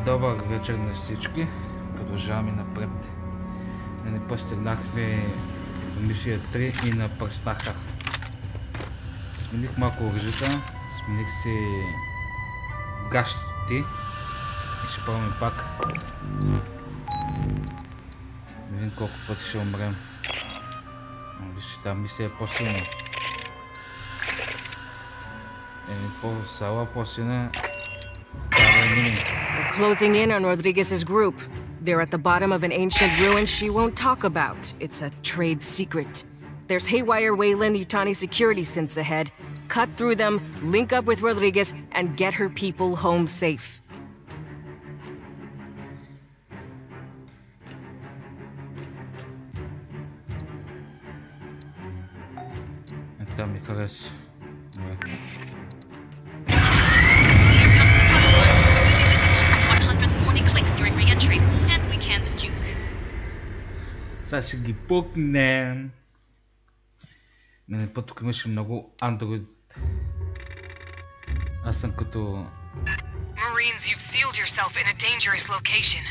Добър вечер на всички. Продължаваме напред. Не постигнахме до мисия 3 и на пръстаха. Смених малко оръжията, смених си гащите и ще пробваме пак. Не видим колко пъти ще умрем. Вижте, тази мисия е по-силна. По-сала, по-силна. We're closing in on Rodriguez's group. They're at the bottom of an ancient ruin she won't talk about. It's a trade secret. There's haywire Wayland Yutani security synths ahead. Cut through them, link up with Rodriguez, and get her people home safe. Това ми хареса. Сега ще ги пукнем. Мене път тук имаше много андроид. Аз съм като... Marines, you've sealed yourself in a dangerous location.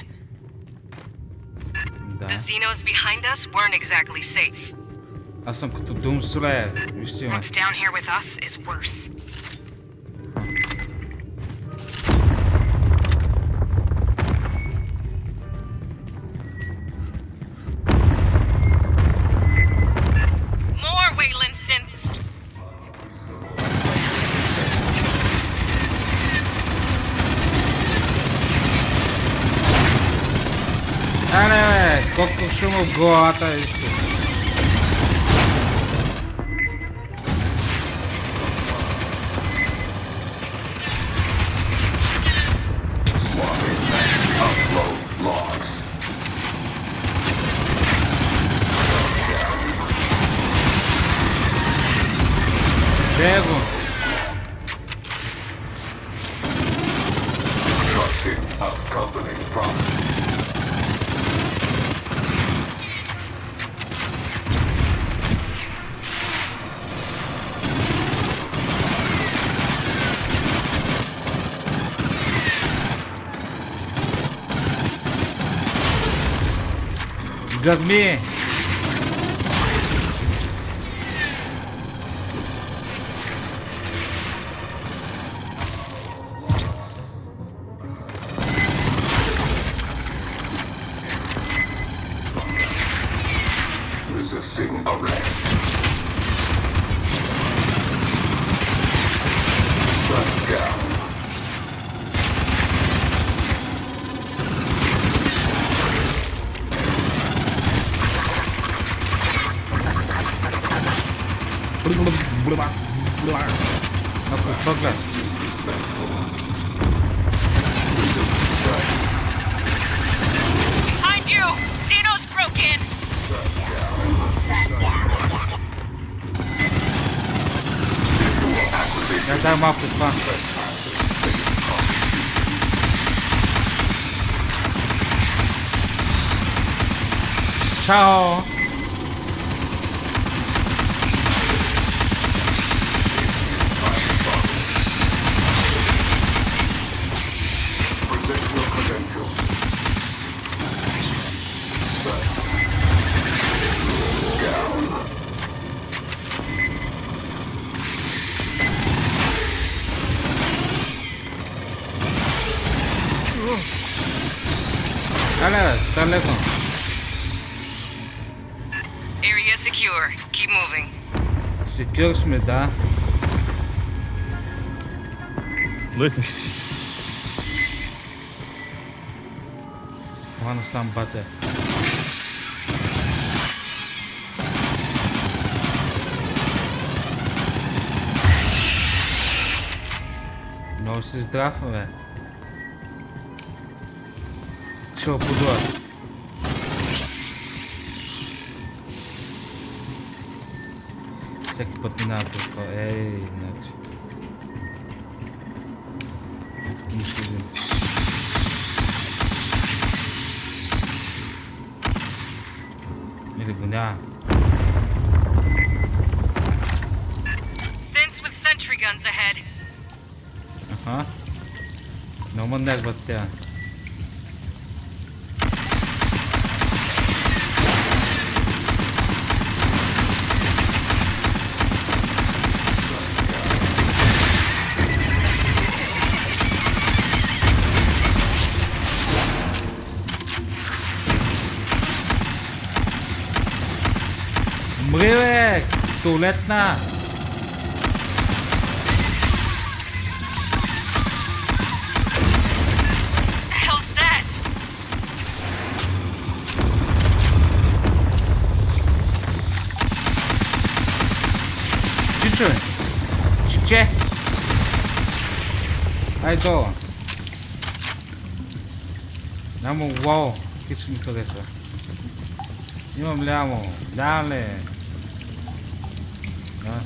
Да. The Xenos behind us weren't exactly safe. Аз съм като Doom Slayer. Вижте ме. What's down here with us is worse. Колко шума в главата е иска. Бего! Гърми! Resisting arrest. Shut down. Behind you! Xenos broke in! Дай малко това. Чао! Está lejos. Area secure. Keep moving. Secure сме, да. Listen. Хвана сам бате. Много си здрав, бе. Ще го подуя. Всеки път минава през това. Ей, иначе. Мушкизим. Или го няма. Synths with sentry guns ahead. Аха. Много ме нерват тя. Умри, бе! Туалетна! The hell's that? Чичо! Чиче! Ай долу! Няма вау! Хич ми харесва. Имам лямо. Дале! Да.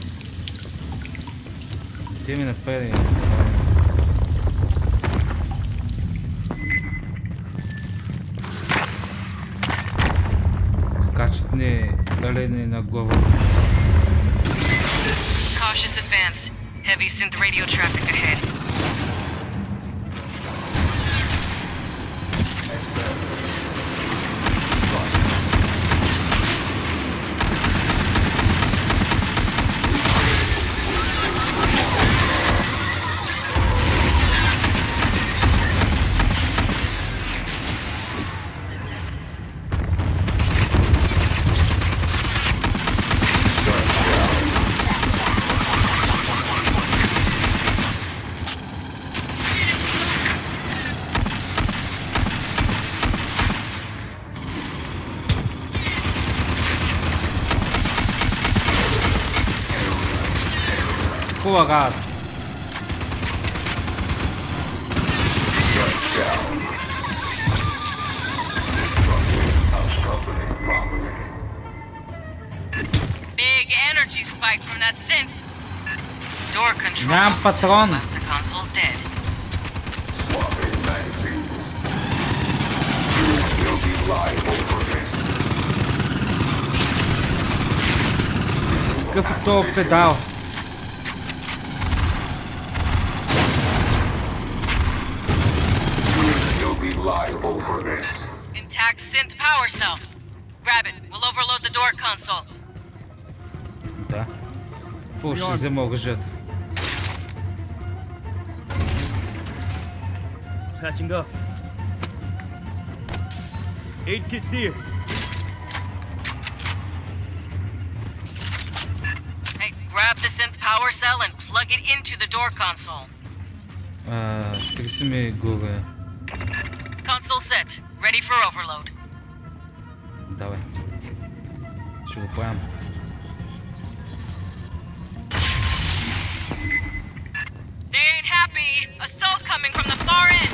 Ти ми напреди. Скачат ни галени на глава. Cautious advance. Heavy synth radio traffic ahead. Кулагат. Big energy spike from that synth. Door control. Нямам патрон. The console's dead. Swapping magazines. You will be liable for this. Какъв е този педал? You'll be liable for this. Intact synth power cell. Grab it. We'll overload the door console. Да. Какво ще взема оръжието? Patching up. Aid kit's here. Hey, grab the synth power cell and plug it into the door console. Триси ми горе. Console set. Ready for overload. Давай. Ще го правим. They ain't happy. Assault coming from the far end.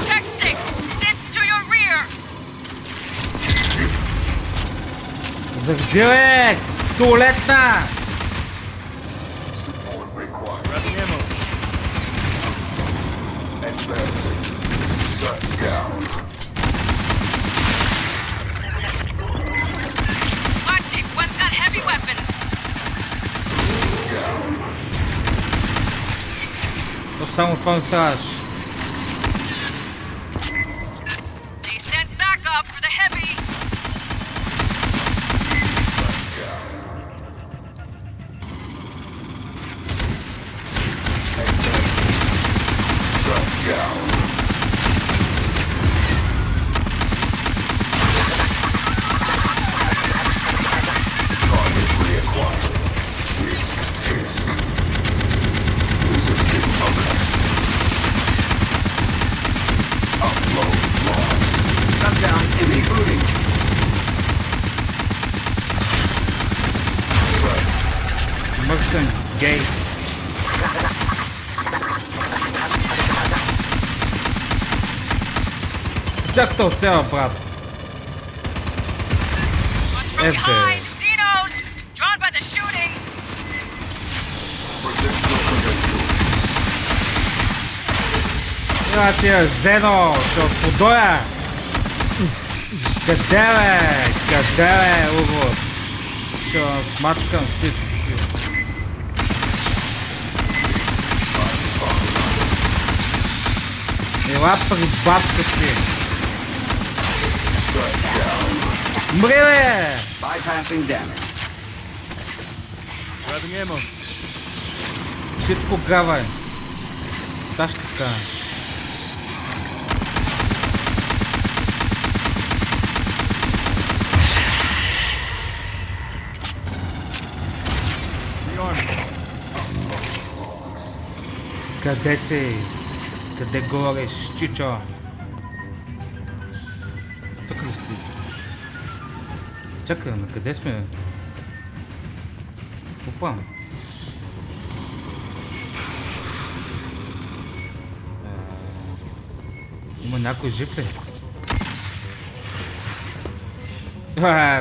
Tech 6, sits to your rear. Заради, бе! Туалетна! Support required. Grabbing ammo. Advancing. Shut down. Watch it. One's got heavy weapons. Down. То само това не трябваше. They sent backup for the heavy. Shut down. Target reacquired. Tisk. Resisting arrest. Upload lost. Shut down and rebooting. Мърсен гей. Чак то цяла, брат. Watch from behind. Xenos. Drawn by the shooting. Трябва тия Зено, ще подоя. Къде бе? Къде бе, Уго? Ще смачкам всички ти. Ела при бабка ти. Мри, бе! Bypassing damage. Grabbing ammo. Всичко гавай. Саш така. Къде си? Къде гореш, чичо? Тук ли сте? Чакай, на къде сме? Опа. Има някой жив ли?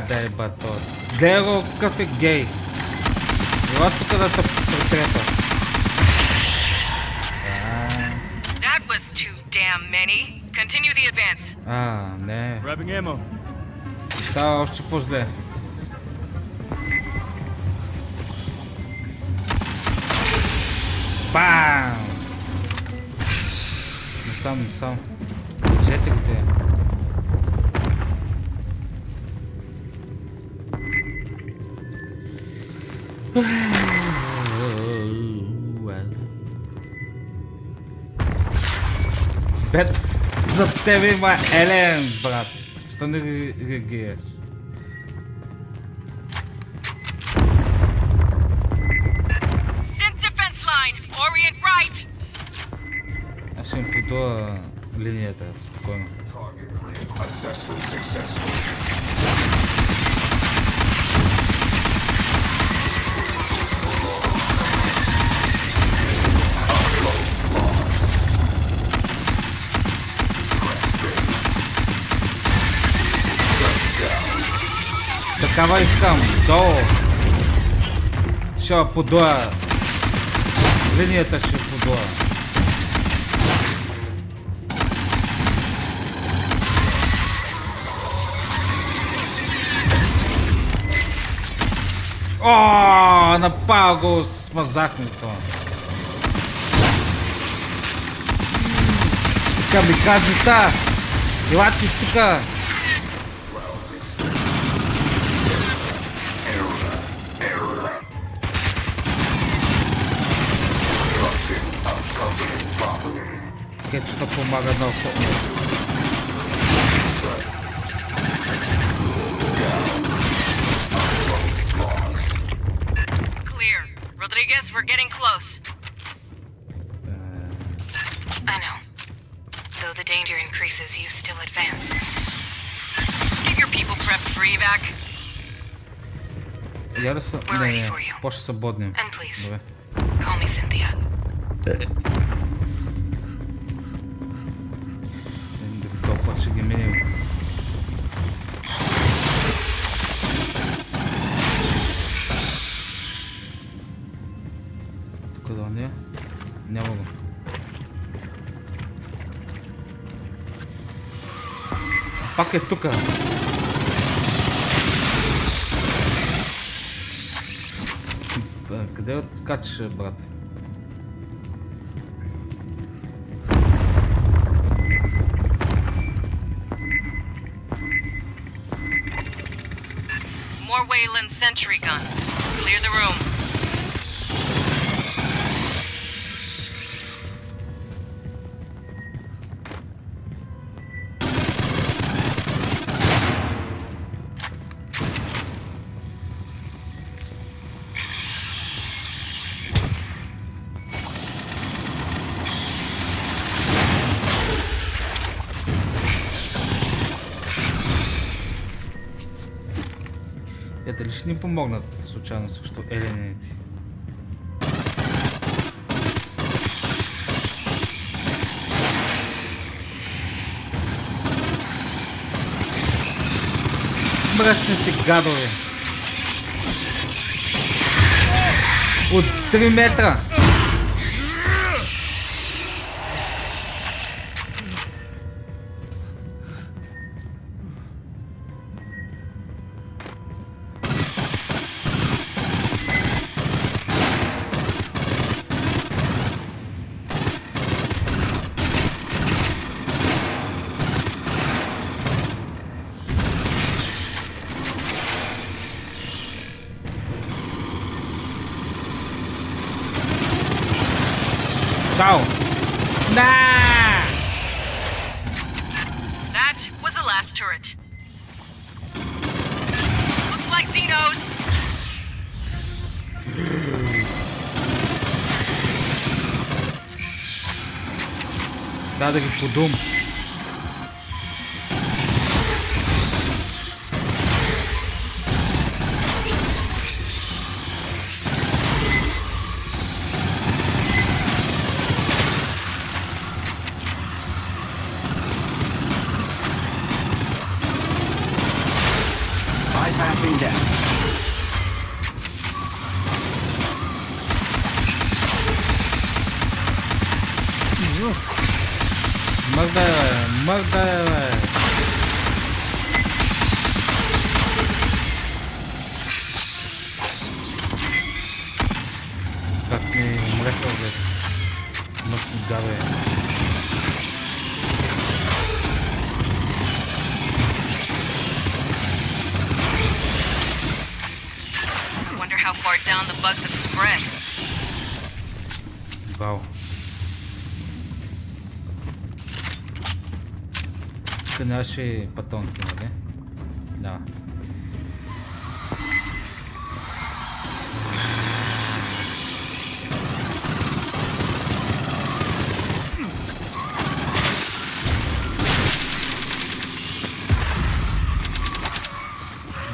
Дай батон. Гледай го какъв е гей. Ела тук да те претрепа. That was too damn many. Continue the advance. Не. Grabbing ammo. Става още по-зле. Бам! Не сам. Взете ги те. Бет, за тебе има Елен, брат. Защо не реагираш? Synth defense line. Orient right. Аз ще им подуя линията, спокойно. Такава искам, долу. Ще подуя. Линията ще подуя. О, напал го, смазахме това. Камикадзета! Елати тука! Кетчута помага на охотно. Clear. Rodriguez, we're getting close. I know. Though the danger increases, you still advance. Get your people prepped for evac. Я да са... Не, по-ще са боднем. And please, Добре. call me Cynthia. Този път ще ги минем. Тук да не е? Няма го. Пак е тука. Къде отскачаш, брат? More Wayland sentry guns. Clear the room. Дали ще ни помогнат случайно срещу елените? Мръсните гадове! От 3 метра! That was the last turret. Looks like Xenos. Да ги подум. Bypassing death. Murder! Как ми мреха, бе. Мъчни гаве. Wonder how far down the bugs have spread. Вау. Тук нямаше патонки, нали? Да.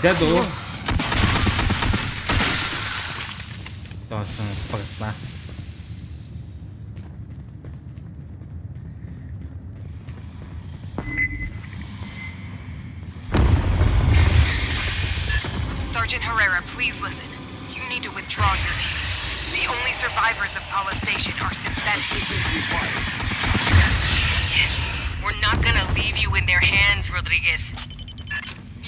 Дедо! Това са пръсна. Sergeant Herrera, please listen. You need to withdraw your team. The only survivors of Paula Station are synthetics. We're not gonna leave you in their hands, Rodriguez.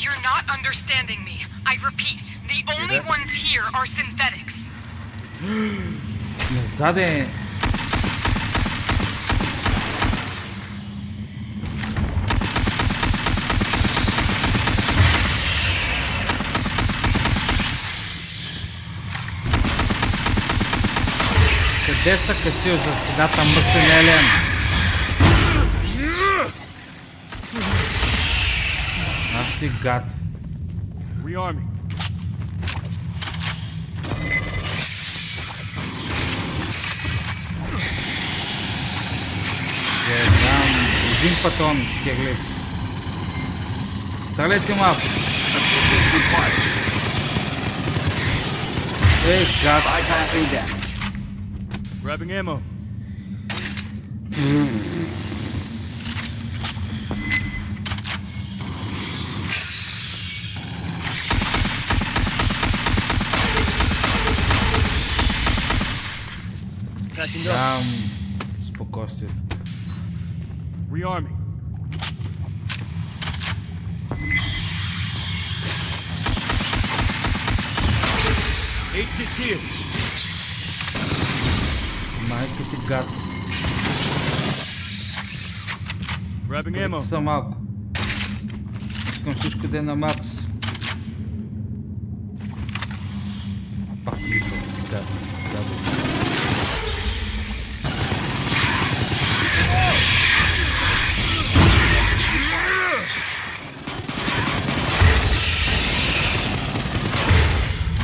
You're not understanding me. I repeat, the only ones here are synthetics. Назаде! Къде са качил за стената мръсен елен? Ах ти гад. Rearming. Знам, един патрон, кирлив. Стреляйте малко. Assistance required. Ей, гад. Bypassing damage. Grabbing ammo. Catching up. Дам спокойствието. Rearming. Eight kits here. Майка ти гад. Grabbing ammo. Са малко. Искам всичко да е на макс. Пак идва. Гад.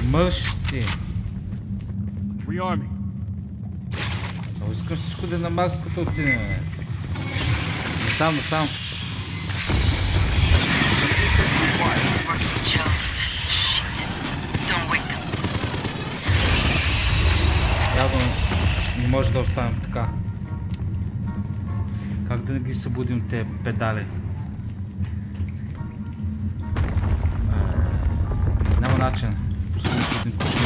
Мъж ти. Rearming. Искам всичко да е на макс, като отидем. Насам. Fucking chumps. Shit. Don't wake them. Явно не може да останем така. Как да не ги събудим те педали? Няма начин. Пускаме един кушин.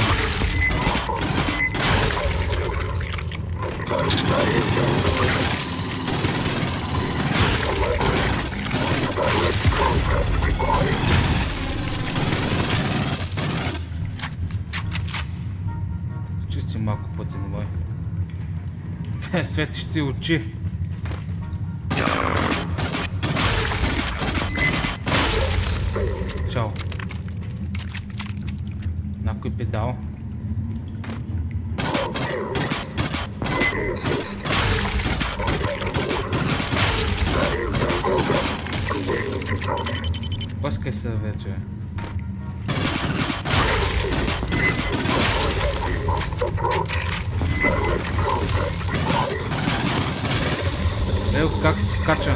Чисти малко пъти, не мой. Те светещи очи. Чао. Някой педал. Пъскай се вече. Ево как се скача.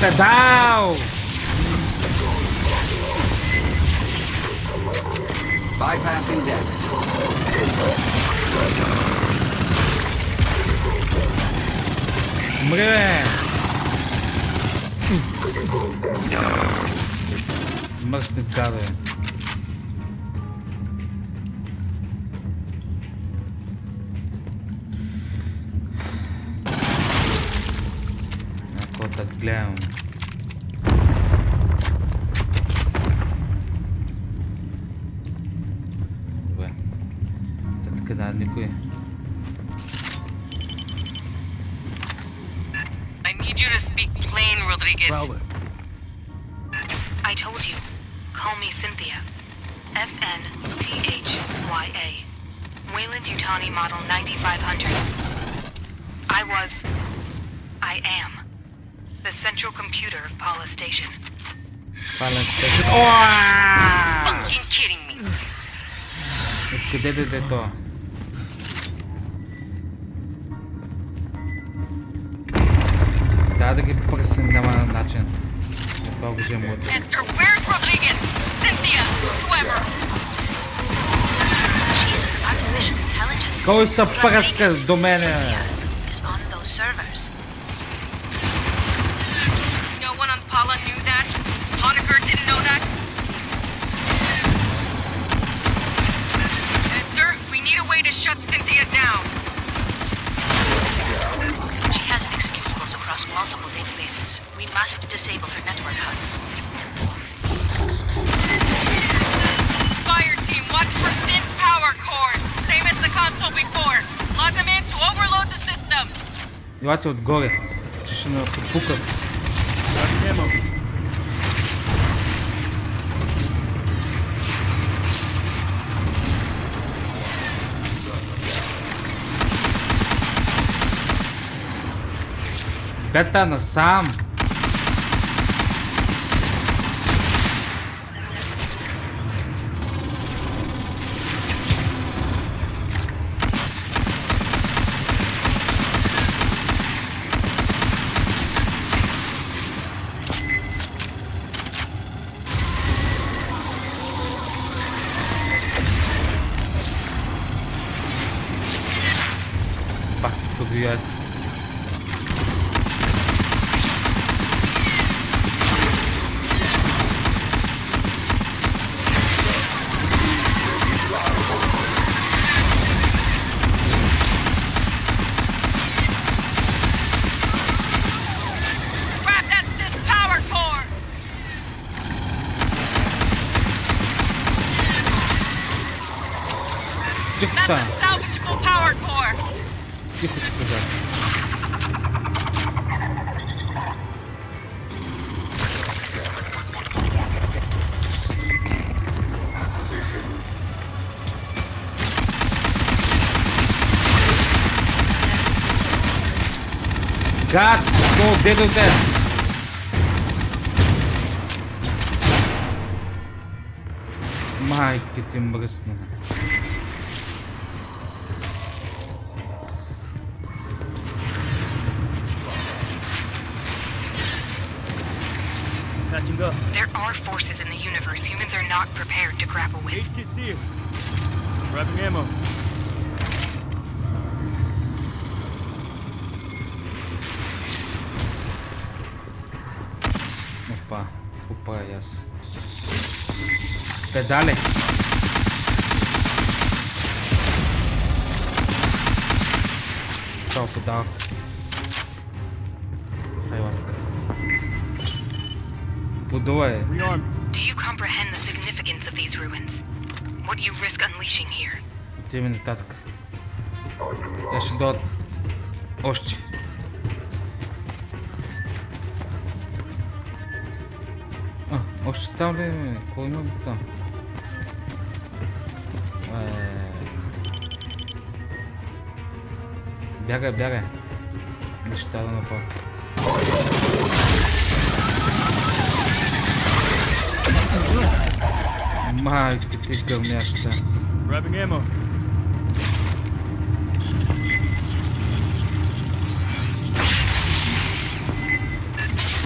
Педал! Bypassing damage. Умри, бе! Мръсни гаде. Ако да гледам. Добре. Така да, никой. I need you to speak plain, Rodriguez. Prowler. I told you. Call me Cynthia. SNTHYA. Wayland Yutani Model 9500. I am the central computer of Paula Station. Пален стежен. Fucking kidding me. Откъде даде това? Трябва да ги пръснем, няма начин. Това го взема от... Esther, where's Rodriguez? Cynthia, whoever. She is an artificial intelligence. Кой са пръска до мене? Is on those servers. No one on Paula knew that? Honecker didn't know that? Esther, we need a way to shut Cynthia down. She has executables across multiple databases. We must disable her network hubs. Fire team, watch for synth power cores. Same as the console before. Log them in to overload the system. Елате отгоре, че ще ни подпукат. Grabbing ammo. Бета насам. Пак ти подвият. Grab that synth power core. Тихо That's са. a salvageable power core. Тихо ти казах. Гад! Какво дедоте? Майки ти мръсна. Patching up. There are forces in the universe humans are not prepared to grapple with. 8 kits here. Grabbing ammo. Опа, какво правя аз? Педале! Чао, педал. Сайлатка. Подула е. Rearm. Do you comprehend the significance of these ruins? What you risk unleashing here? Отиваме нататък. Те ще дойдат още. Още там ли? Какво имам там? Бягай, бягай. Неща да напад. Майки ти гърмяща. Grabbing ammo.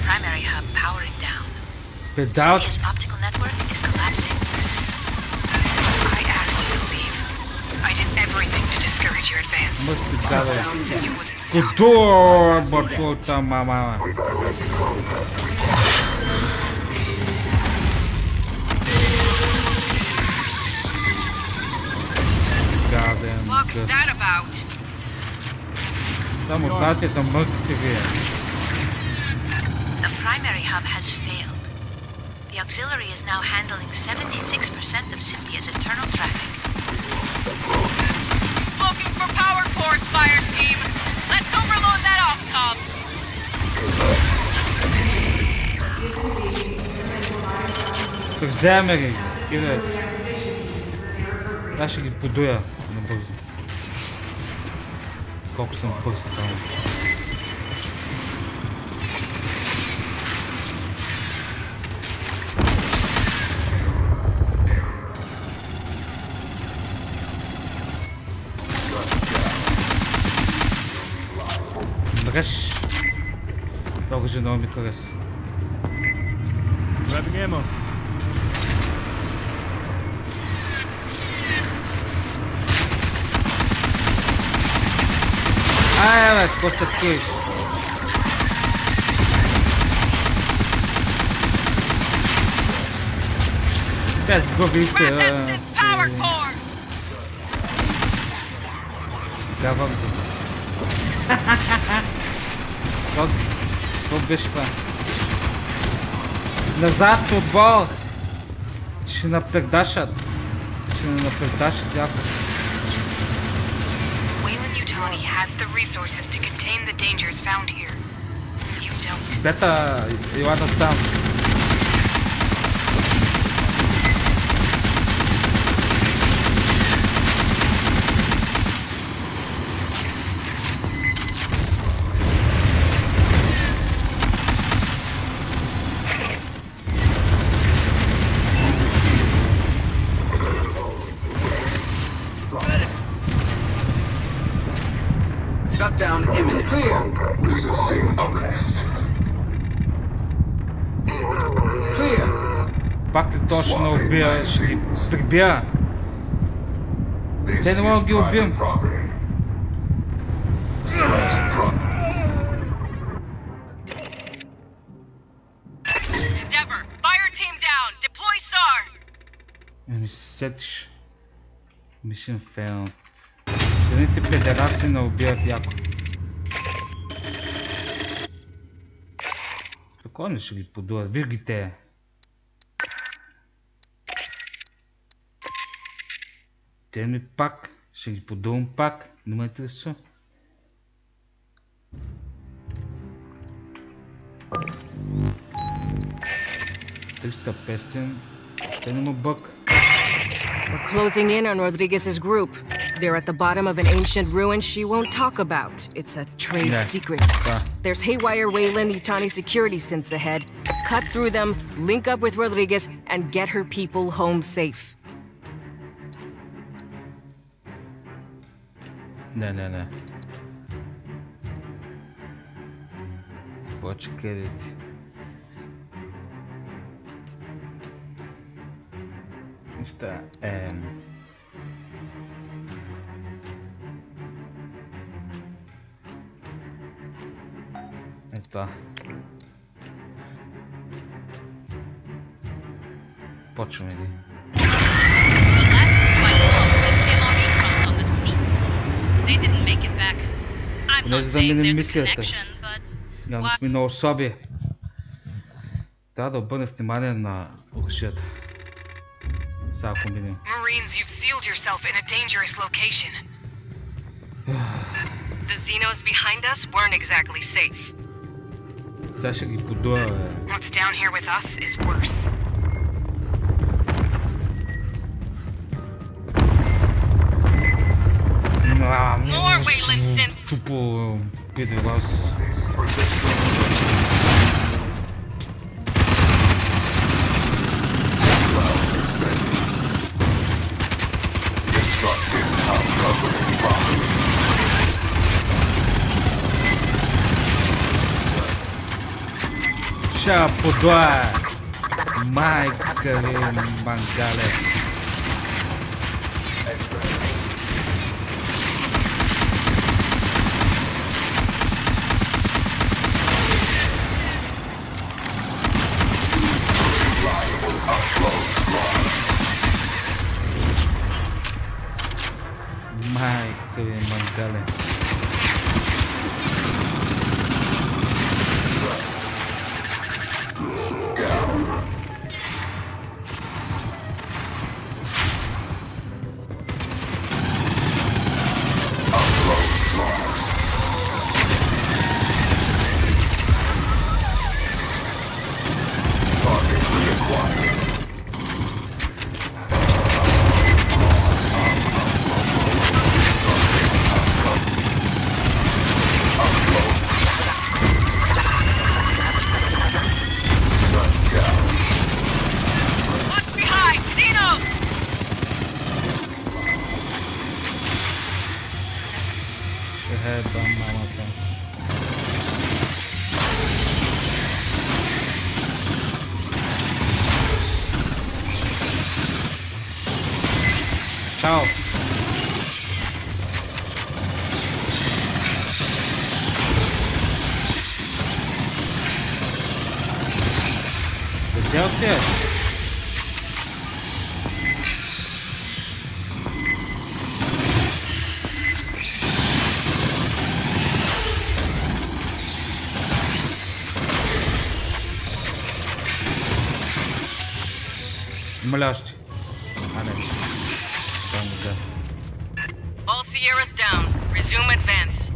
Primary hub powering down. Педал. His optical network is collapsing. I asked you to leave. I did everything to discourage your advance. Мъсти гада. You wouldn't stop. Кудо батута, мама. Гаден What's гъс. that about? Само знаете да мъркате вие. The primary hub has failed. The auxiliary is now handling 76% of Cynthia's internal traffic. Looking for power cores, fire team. Let's overload that off-top. Вземе ги, идет. Аз ще ги подуя набързо. Колко съм бърз само. Мреш. Това же много ми хареса. Grabbing ammo. Ай, бе, какво се криеш? Без главица. Гавам го. Какво беше това? Назад, отбор! Ще напредашат. Ще напредашат яко. Yutani has the resources to contain the dangers found here. You don't. Бета, Йоанна сам. Shutdown imminent. Clear. Resisting arrest. Clear. Пак ли точно убия? Ще ги прибия. Те не могат да ги убием. Endeavor, fire team down. Deploy SAR. Не се сетиш. Mission failed. Съдните педераси не убиват яко. Спокойно ще ги подуят. Виж ги те. Те ми пак. Ще ги подувам пак. Не ме интересува. Триста пестен. Ще не му бък. We're closing in on Rodriguez's group. They're at the bottom of an ancient ruin she won't talk about. It's a trade secret. There's haywire Wayland Yutani security synths ahead. Cut through them, link up with Rodriguez, and get her people home safe. Не. Watch credit. Esta ето. Почваме ли? Не за да минем мисията. Явно сме на особи. Трябва да обърнем внимание на оръжията. Сега ако минем. Marines, you've sealed yourself in a dangerous location. The Xenos behind us weren't exactly safe. Сега ще ги подуя, бе. What's down here with us is worse. More Wayland synths. Тупо пидорос. Ша подуа! Майка ли мангале! Майка ли мангале! Чао! Где отец? Млящ. All Sierras down. Resume advance.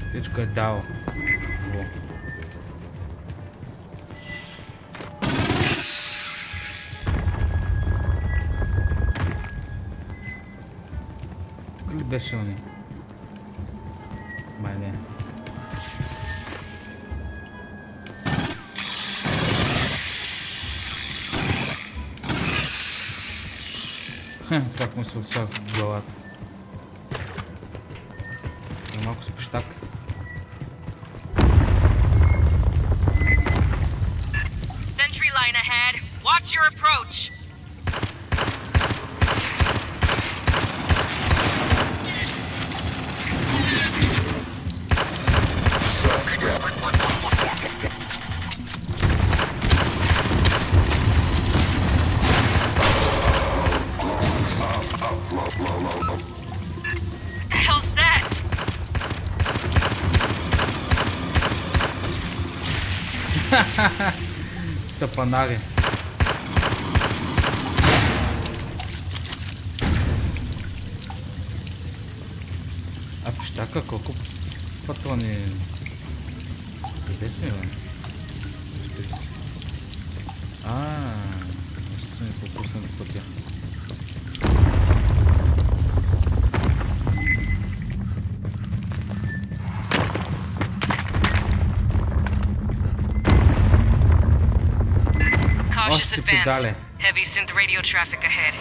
Всичко е дал. Тук ли беше он? Май не. Так му се отсях в главата. Малко с пещак. Sentry line ahead. Watch your approach. Тъпанари. А пещака колко патрони? Къде сме, бе? Сме пропуснали пътя. Cautious advance. Heavy synth radio traffic ahead.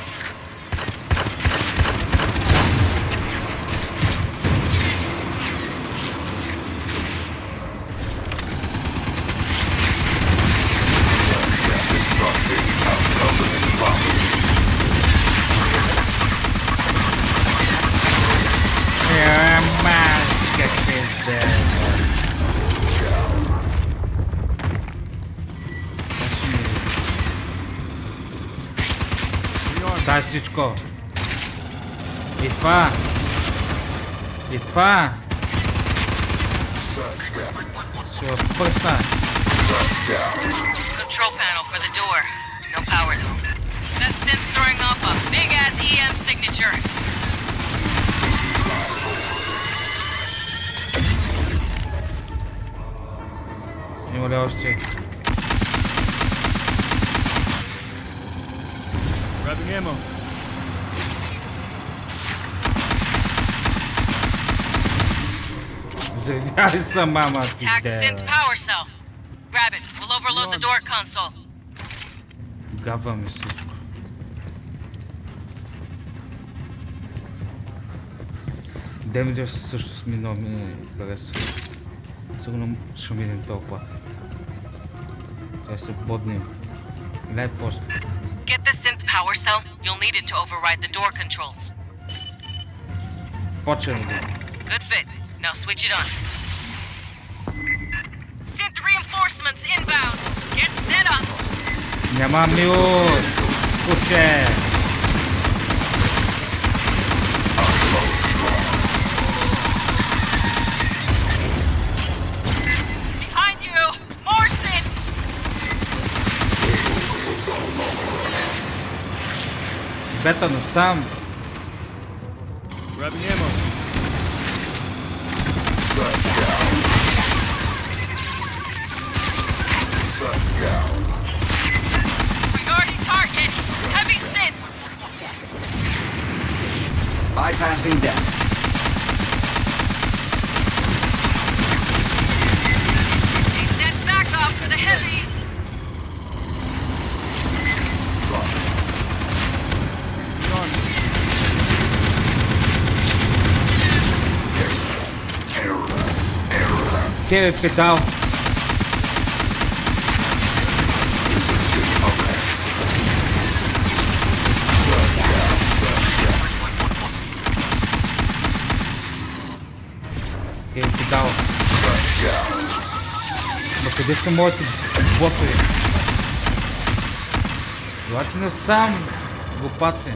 Дай всичко. И това. И това. Ще впръсна. Control panel for the door. No power though. That synth throwing off a big ass EM signature. Има ли още? Grabbing ammo. Взривяли са, мама ти Attack де. synth power cell. Grab it. We'll overload the door console. Гаваме всичко. Демидър също с много ми харесва. Сигурно ще минем този път. Трябва се боднем. Гледай после. Get the synth power cell. You'll need it to override the door controls. Почваме да. Good fit. Now switch it on. Synth reinforcements inbound. Get set up. Няма милост, куче! Behind you. More synths. Бета насам. Grabbing ammo. Priority target. Heavy synth. Bypassing deck. They set back up for the heavy. Хеве педал. Хеве педал. Но къде са моите ботове? Елате насам, глупаци.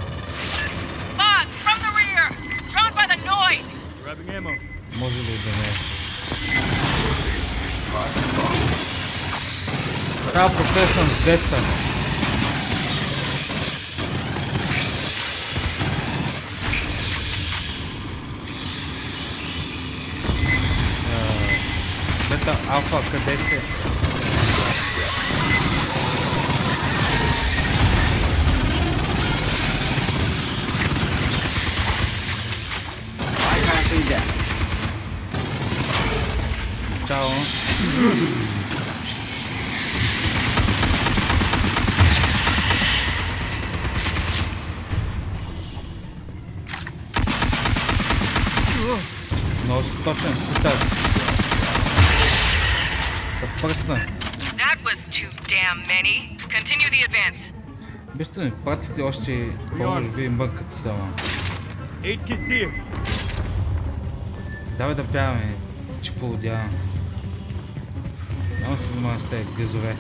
Fox from the rear. Drawn by the noise. Grabbing ammo. Може ли да не е? Трябва да посрещам с 200. Бета, алфа, къде сте? Bypassing deck. Чао. Много си точен скутър. Да пръсна. That was too damn many. Continue the advance. Вижте ми, пратите още по-може ви мъркате само. 8 kids here. Давай да бягаме, че полудявам. Няма се занимавам с тези гъзове.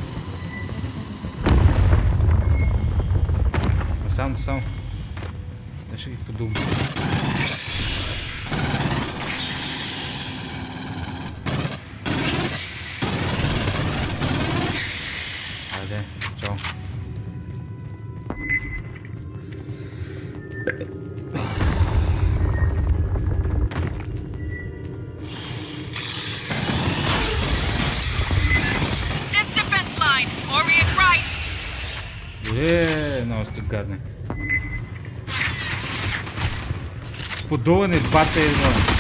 Насам. Не ще ги подумам. Айде, чао. Synth defense line. Orient right. Много сте гадни. Подуване 2-1.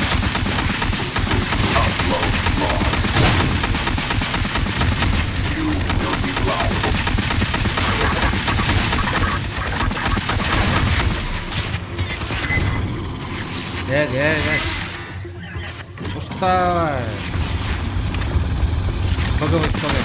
Оставай! Бъгъвай столек.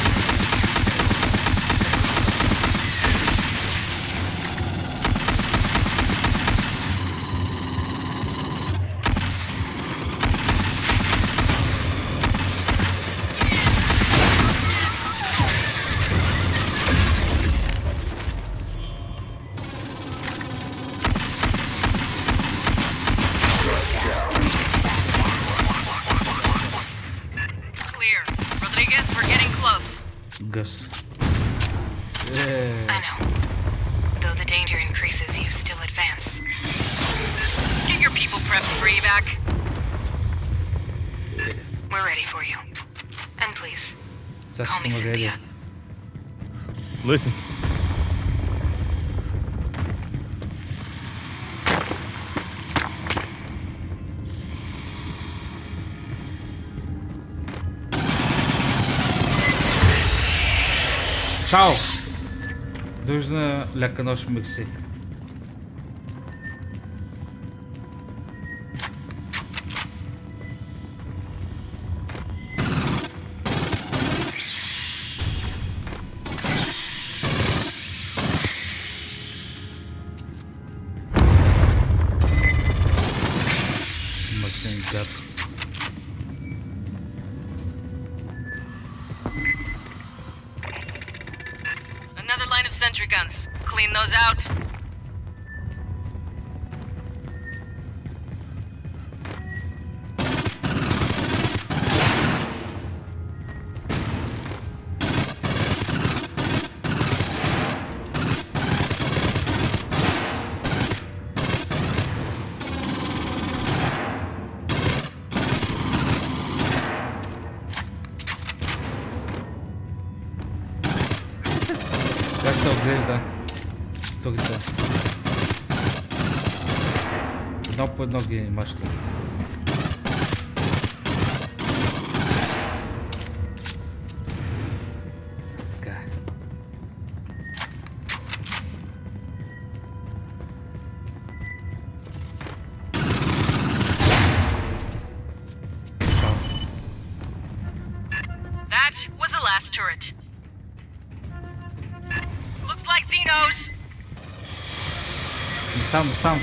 Clear. Rodriguez, we're getting close. Гъс. I know. Though the danger increases, you still advance. Get your people prepped for evac. We're ready for you. And please, Сега call ще me съм реди. Cynthia. Listen. Чао! Довиждане, ляка нощ, Микси. Максим гад. Another line of sentry guns. Clean those out. Как се отглежда турите? Едно по едно ги маща. Така. That was the last turret. Looks like Xenos. Сам.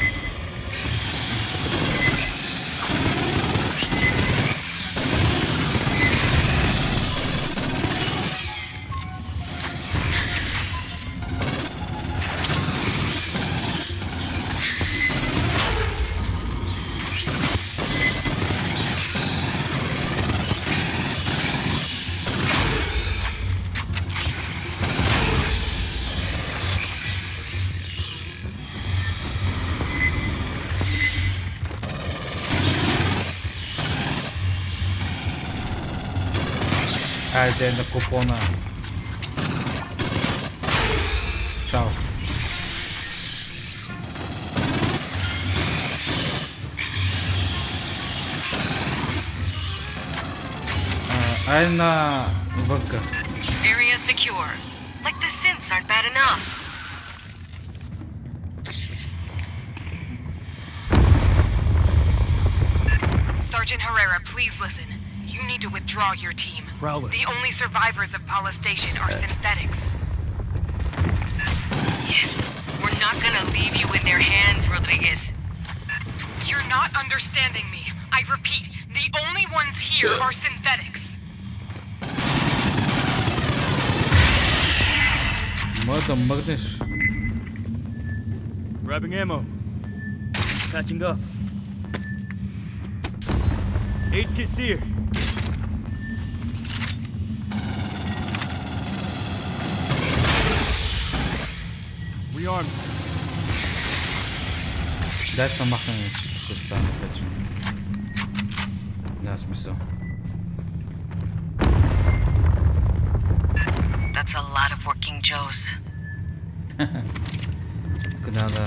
Хайде на купона. Чао. Ай на вънка. Area secure. Like the synths aren't bad enough. Sergeant Herrera, please listen. You need to withdraw your team. Prowler. The only survivors of Pala Station are synthetics. We're not gonna leave you in their hands, Rodriguez. You're not understanding me. I repeat, the only ones here are synthetics. Може да мърднеш. Grabbing ammo. Patching up. Aid kits here. Rearm. Дай се махнем тук стане вече. Няма смисъл. That's a lot of working Joes. Тук няма да...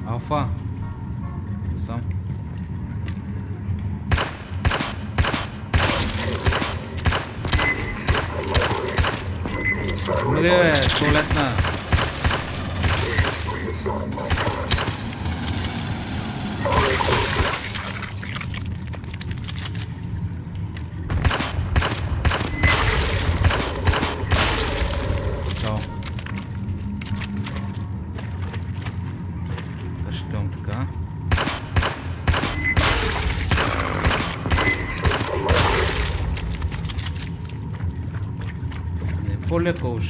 Алфа. Сам. Меле, туалетна. Чао. Защитам така. Не по-леко уж.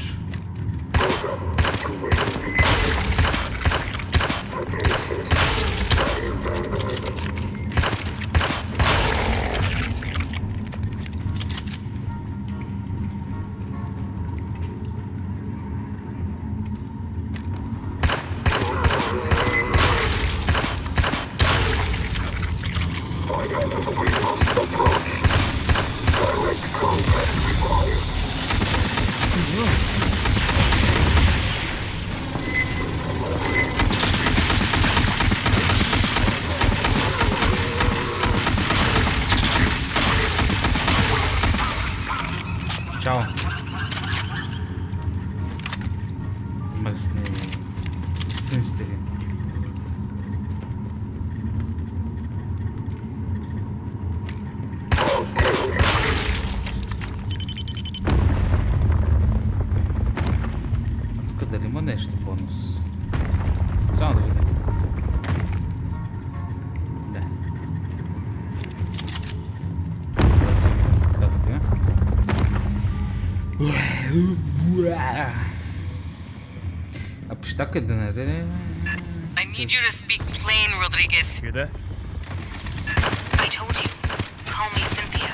А пища къде нареди? I need you to speak plain, Rodriguez. Hear that? I told you. Call me Cynthia.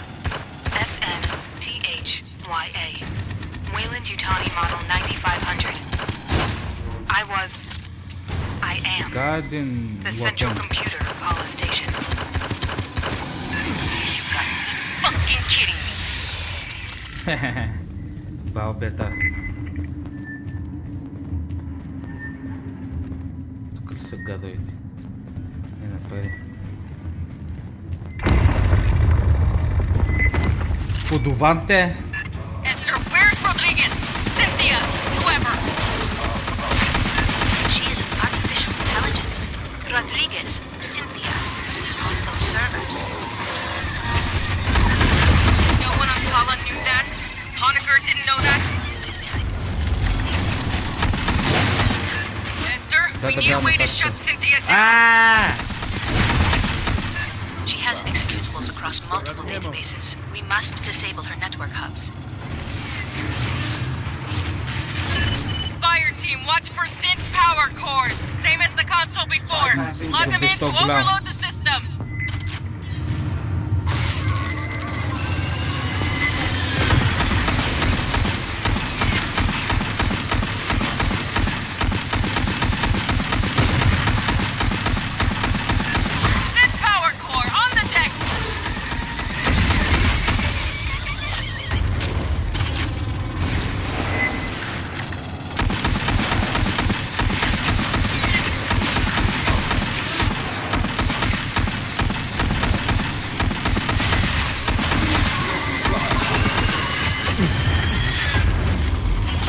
SNTHYA. Wayland-Yutani model 9500. I am Guardian the central weapon. computer of Paula Station. You gotta be fucking kidding me. Бао бета. Тук ли са гадовете? Не напади. Подуванте! Esther, where's Rodriguez? Cynthia, whoever. She is an artificial intelligence. Rodriguez, Cynthia, is on those servers. No one on Kala knew that. Honecker didn't know that. Esther, we need a way to shut Cynthia down. She has executables across multiple databases. We must disable her network hubs. Fire team, watch for synth power cores. Same as the console before. Plug them in to overload the system. Synth power core on the deck.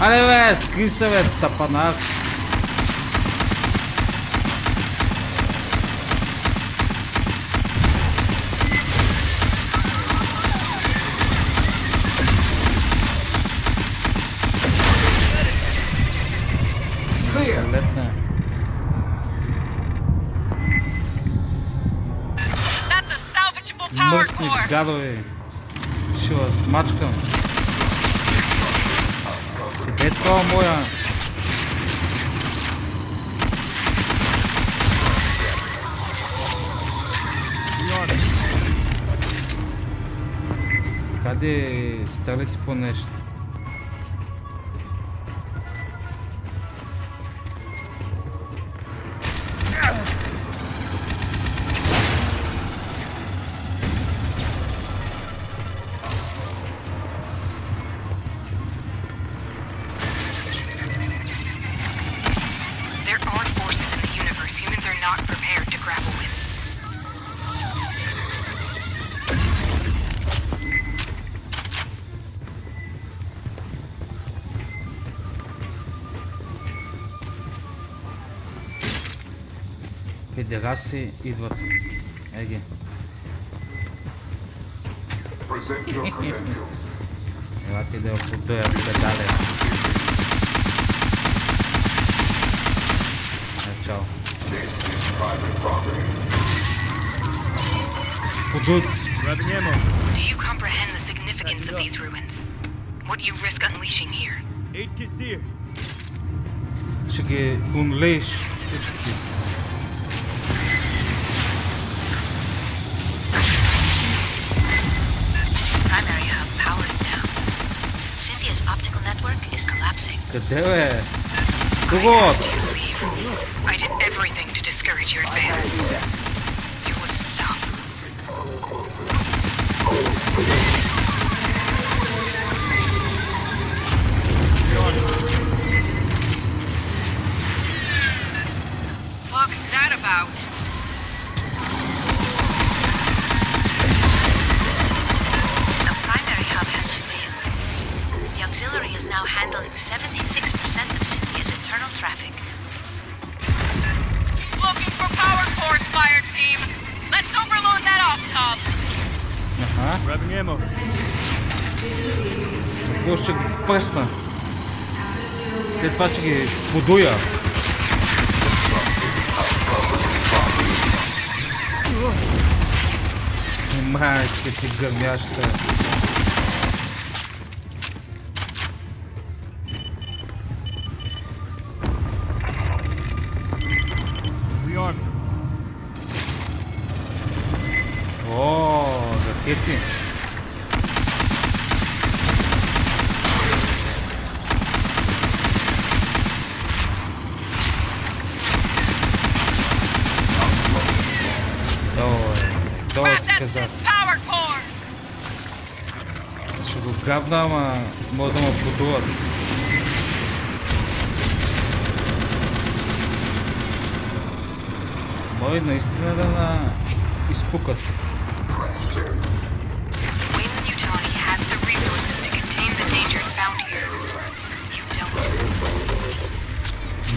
Аре бе, скри се бе, тапанак. Летна. That's a salvageable power Мръсни core. гадове. Ще вас мачкам. Къде е това моя? Къде стреляте по нещо? There are forces in the universe humans are not prepared to grapple with. Педераси идват. Еге. Present your credentials. Елате да я подуя педале. Чао. This is private property. Подут. Grabbing ammo. Do you comprehend the significance of these ruins? What you risk unleashing here? 8 kits here. Ще ги унлейш всички. Primary hub powered down. Cynthia's optical network is collapsing. Къде бе? I Тук! asked you to leave. I did everything to discourage your advance. You wouldn't stop. Fuck's that about? The primary hub has failed. The auxiliary is now handling 76% of Cynthia's internal traffic. Looking for power cores, fire team. Let's overload that off top. Аха. Grabbing ammo. Какво ще ги пръсна? След това ще ги подуя. Майче ти гърмяща. ракети. Долу ти казах. Ще го грабна, ама може да му продуват. Може наистина да на изпукат.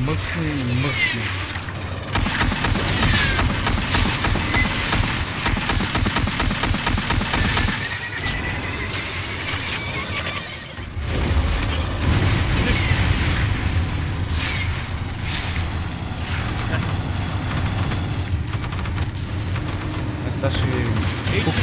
Мъчни. Сега ще пукна.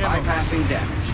Bypassing damage.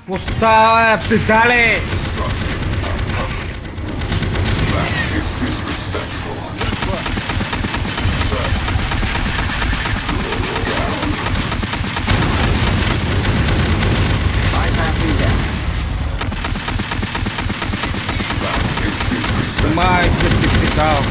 Пустая, педали! Майка ти педал!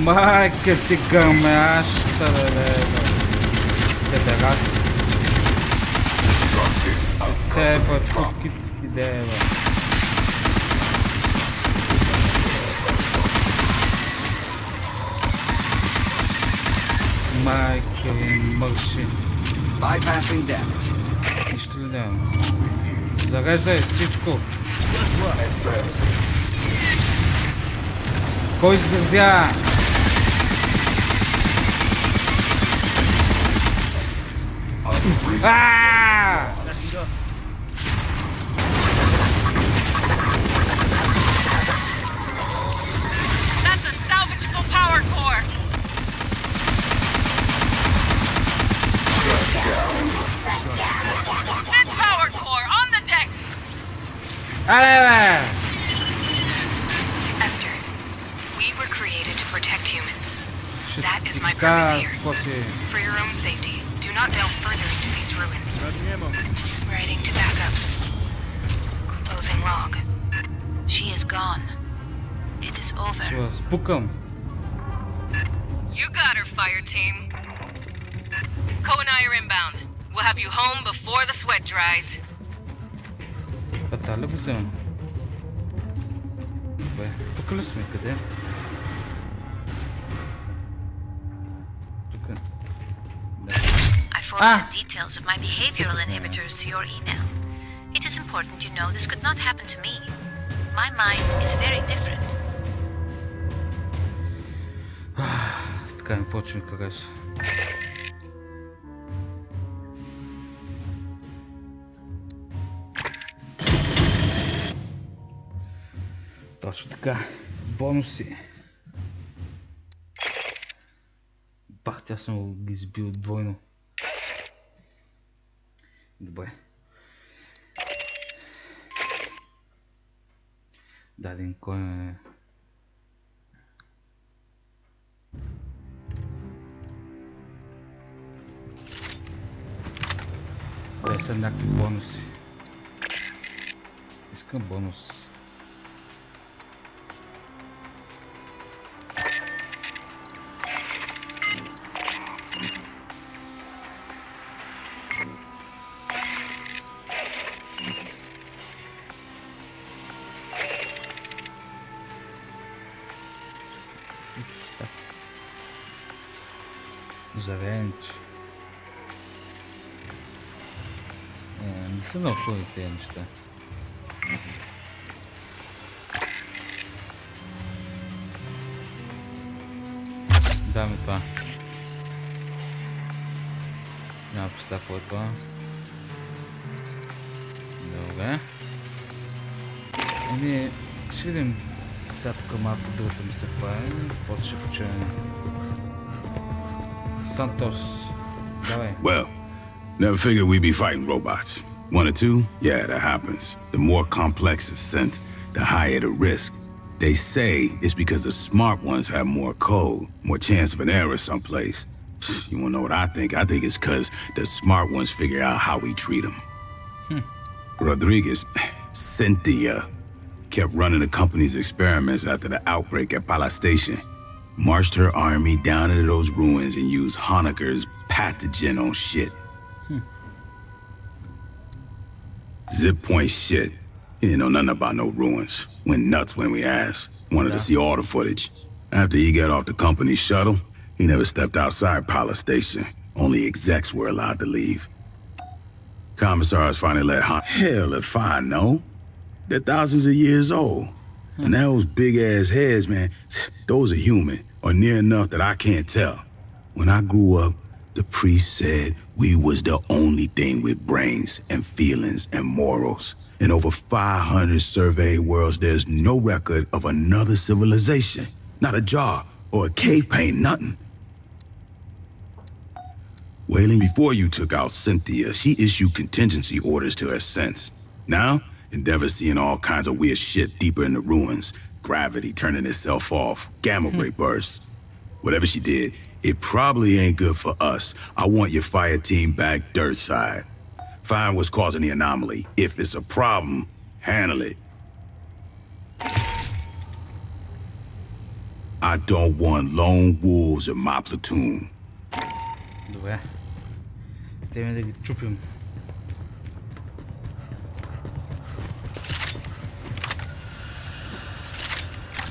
Майка ти гъмяща, педерас. Тебе пуките си дева. Майка ли мърши. Нищо ли няма? Зареждай всичко. Кой зарядя? That's a salvageable power core. This power core on the deck. Esther, we were created to protect humans. That is my purpose here. For your own safety, do not delve further into these ruins. Writing to backups. Closing log. She is gone. It is over. You got her, fire team. Co and I are inbound. We'll have you home before the sweat dries. Така ли го вземам? Бе, тук ли сме? Къде? Тук. I forwarded details of my behavioral inhibitors to your email. It is important you know this could not happen to me. My mind is very different. Така ми почва ми харесва. Точно така. Бонуси. Бах, тя съм ги избил двойно. Добре. Даден кой е... Дай са някакви бонуси. Искам бонус. Заренч. Не са много хубави тези неща. Даме това. Няма представа какво е това. Добре. Еми, ще видим сега тук малко другата ми се прави. После ще почуем. Сантос, давай. Well, never figured we'd be fighting robots. One or two? Yeah, that happens. The more complex the scent, the higher the risk. They say it's because the smart ones have more code, more chance of an error someplace. You wanna know what I think? I think it's because the smart ones figure out how we treat them. Rodriguez, Cynthia, kept running the company's experiments after the outbreak at Pala Station. Marched her army down into those ruins and used Honecker's pathogen on shit. Zip point shit. He didn't know nothing about no ruins. Went nuts when we asked. Wanted to see all the footage. After he got off the company shuttle, he never stepped outside Pala Station. Only execs were allowed to leave. Commissars finally let Hell if I know. They're thousands of years old. And those big-ass heads, man, those are human, or near enough that I can't tell. When I grew up, the priest said we was the only thing with brains and feelings and morals. In over 500 surveyed worlds, there's no record of another civilization. Not a jar or a cave paint, nothing. Wailing, before you took out Cynthia, she issued contingency orders to her sense. Now, Endeavor's seeing all kinds of weird shit deeper in the ruins. Gravity turning itself off, gamma ray bursts. Whatever she did, it probably ain't good for us. I want your fire team back dirt side. Find what's causing the anomaly. If it's a problem, handle it. I don't want lone wolves in my platoon. Добре. Трябва да ги чупим.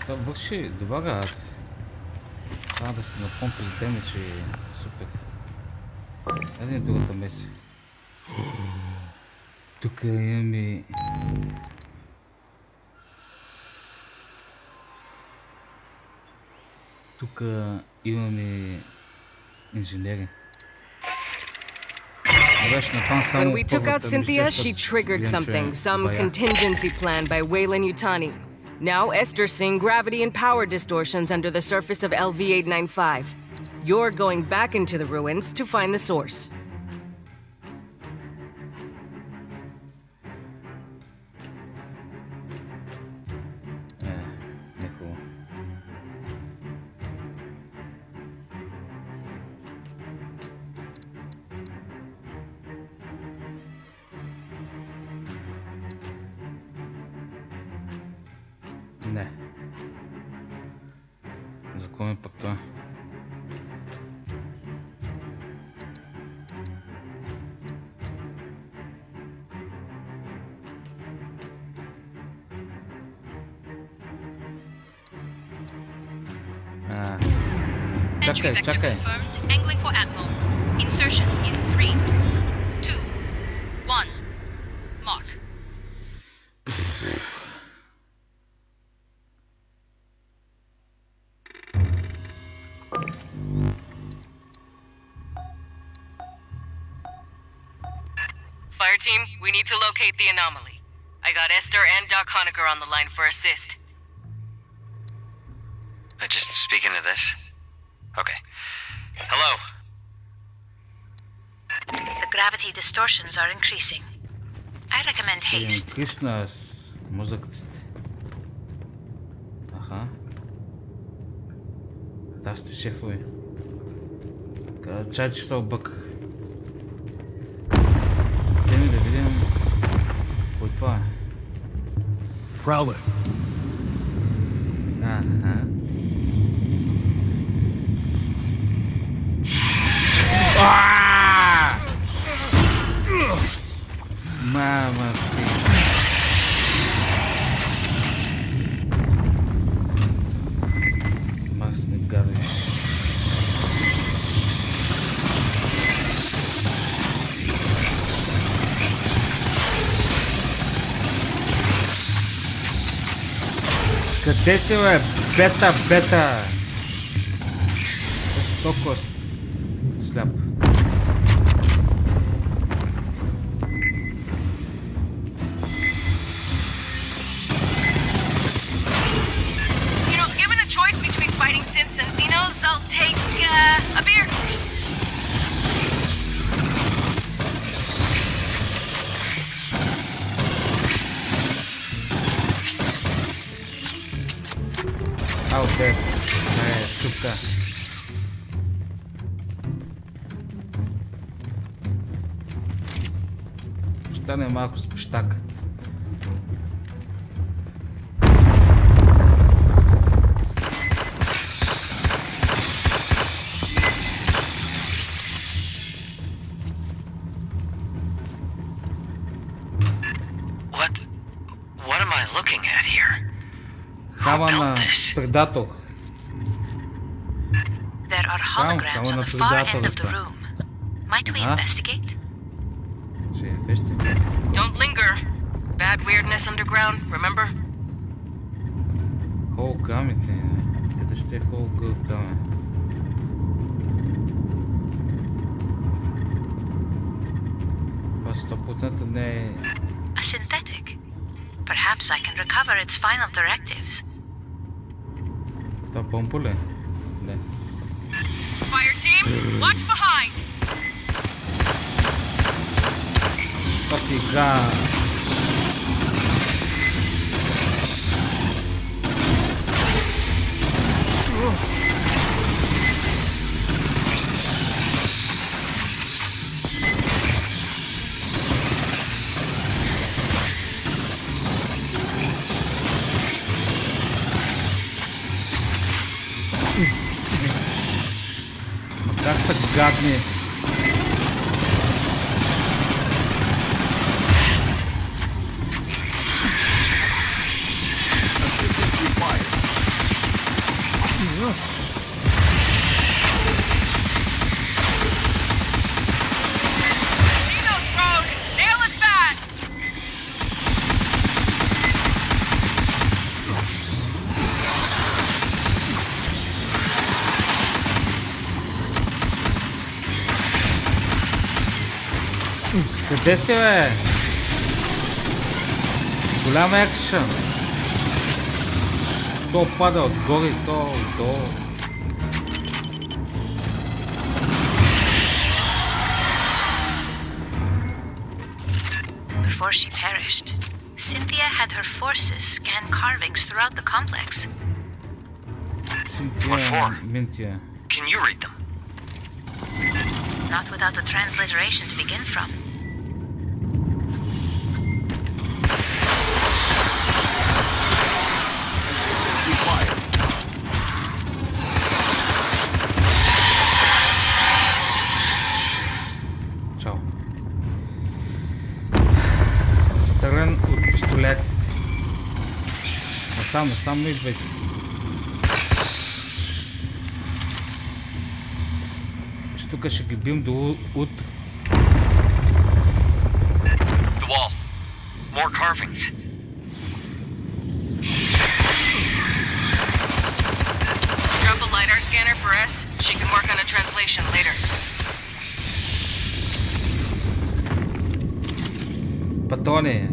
Това върши добър гад. Трябва да се напомпиш демидж и супер. Един другата меси. Тук имаме... Тук имаме инженери. When we took out Cynthia, she triggered something, some contingency plan by Weyland-Yutani. Now Esther's seeing gravity and power distortions under the surface of LV-895. You're going back into the ruins to find the source. Не. За кой е пък това? Чакай. Angling for Atmo. Insertion in 3, 2, 1. Mark. Fire team, we need to locate the anomaly. I got Esther and Doc Honecker on the line for assist. Just speak into this. Okay. Hello. The gravity distortions are increasing. I recommend haste. Increase с мозъкците. Аха. Да сте шефове. Чай, че се объках. Деми да видим кой това е. Prowler. Аха. Мама ти. Масни гади. Къде си, бе? Бета! Толкова сляп. Fighting Synths and Xenos, I'll take, a beer. Out there. Чупка. Стане малко с пещак. Предател. There are holograms on the far end of the room. Might we investigate? Don't linger. Bad weirdness underground, remember? Hologramите. Къде ще е холограма? Това 100% не е... A synthetic. Perhaps I can recover its final directives. Това помпо ли? Не. Fire team, watch behind. Това си игра. Как са гадни. Къде си, бе? Голям екшън. То пада отгоре, то отдолу. Before she perished, Cynthia had her forces scan carvings throughout the complex. What for? Мисия. Can you read them? Not without the transliteration to begin from. Чао. Странен от пистолет. Насам не идвайте. Тук ще ги бим до утре. The wall. More carvings. Drop a LiDAR scanner for S. She can work on a translation later. Патрони.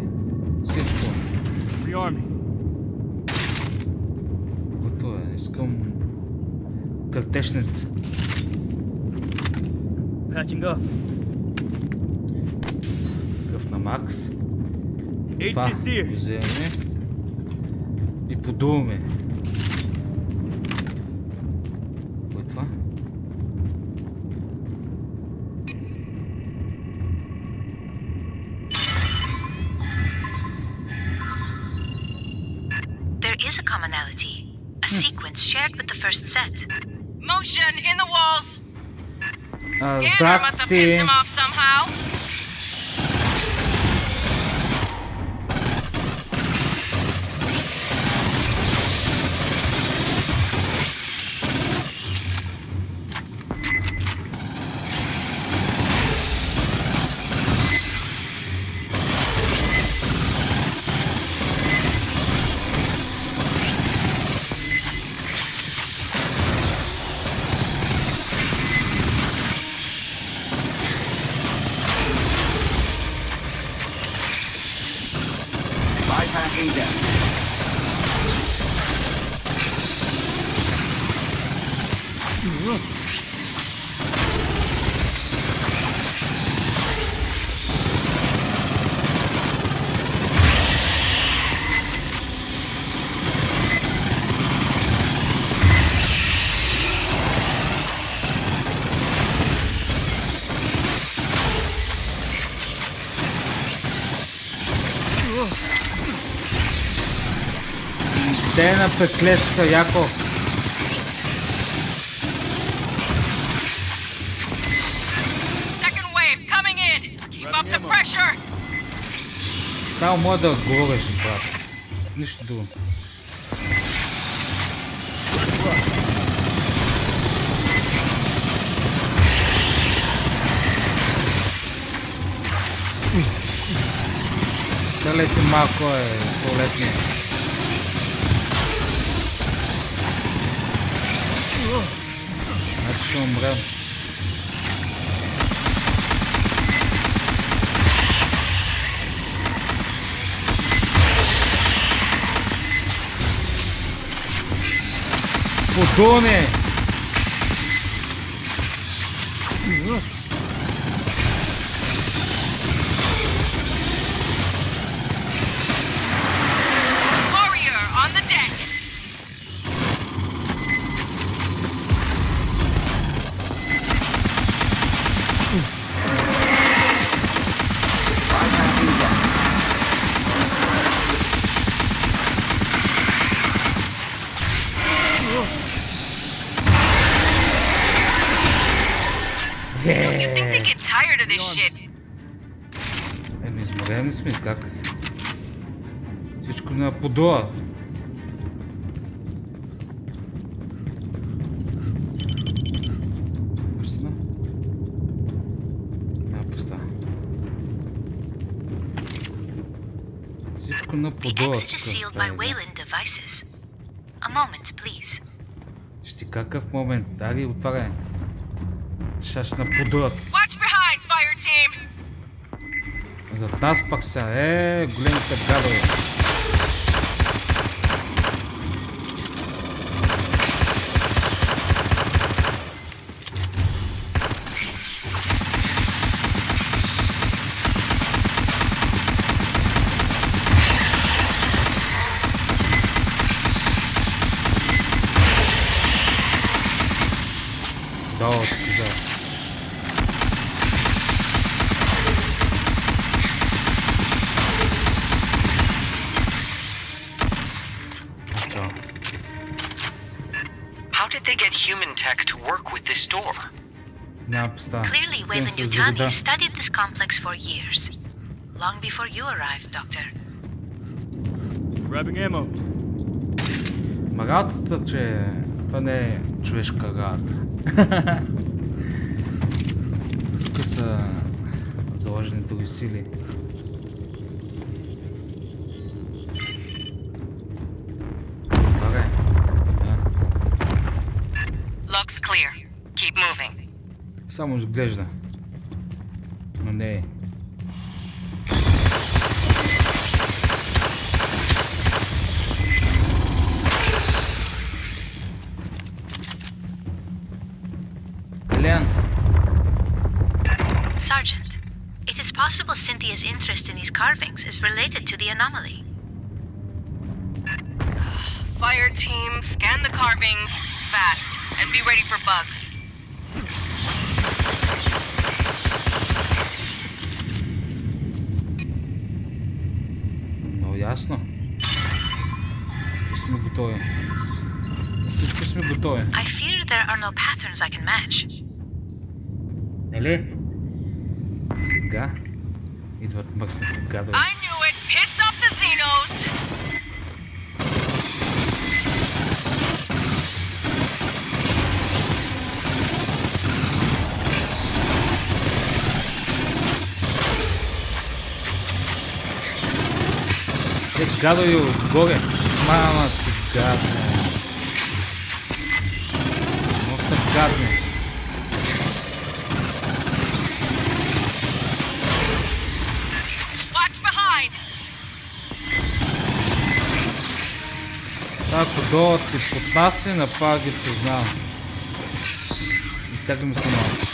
Всичко. Rearming. Готово е. към картечница. Patching up. Къв на Макс. Това вземем и подуваме. Кой е това? There is a commonality. A sequence shared with the first set. Motion in the walls. Scanner must have Здрасти. pissed him off somehow. Bypassing them. Те на петлешка, яко. Second wave coming in. Keep up the pressure. Само може да отговориш, брат. Нищо друго. Стреляйте малко, по-летни. Значи ще умрем. Подоне! Warrior on the deck. You think they get tired of this shit? Еми, изморени сме, как? Всичко на подола. Пустина? Няма представа. Всичко на The подола. exit is sealed by Wayland devices. A moment, please. Ще какъв момент? Дали отваряй. Шаш на подола. Watch behind, FIRETEAM. Зад нас пак са. Големи са гадове. Да, отказа. How did they get human tech to work with this door? Няма представа. Clearly, Wayland Yutani studied this complex for years. Long before you arrived, Doctor. Grabbing ammo. Ма работата, че това не е човешка работа. Тук са заложени други сили. Добре. Looks clear. Keep moving. Само изглежда. Но не е. possible Cynthia's interest in these carvings is related to the anomaly. Fire team, scan the carvings fast and be ready for bugs. Много ясно. Сме готови. Всички сме готови. I fear there are no patterns I can match. Нали? Сега идват мръсните гадове. I knew it! Pissed off the Xenos! Те гадове отгоре. Мама ти гадне. Много са гадни. Ако долът и под нас се направо ги познавам. Изтеглим се малко.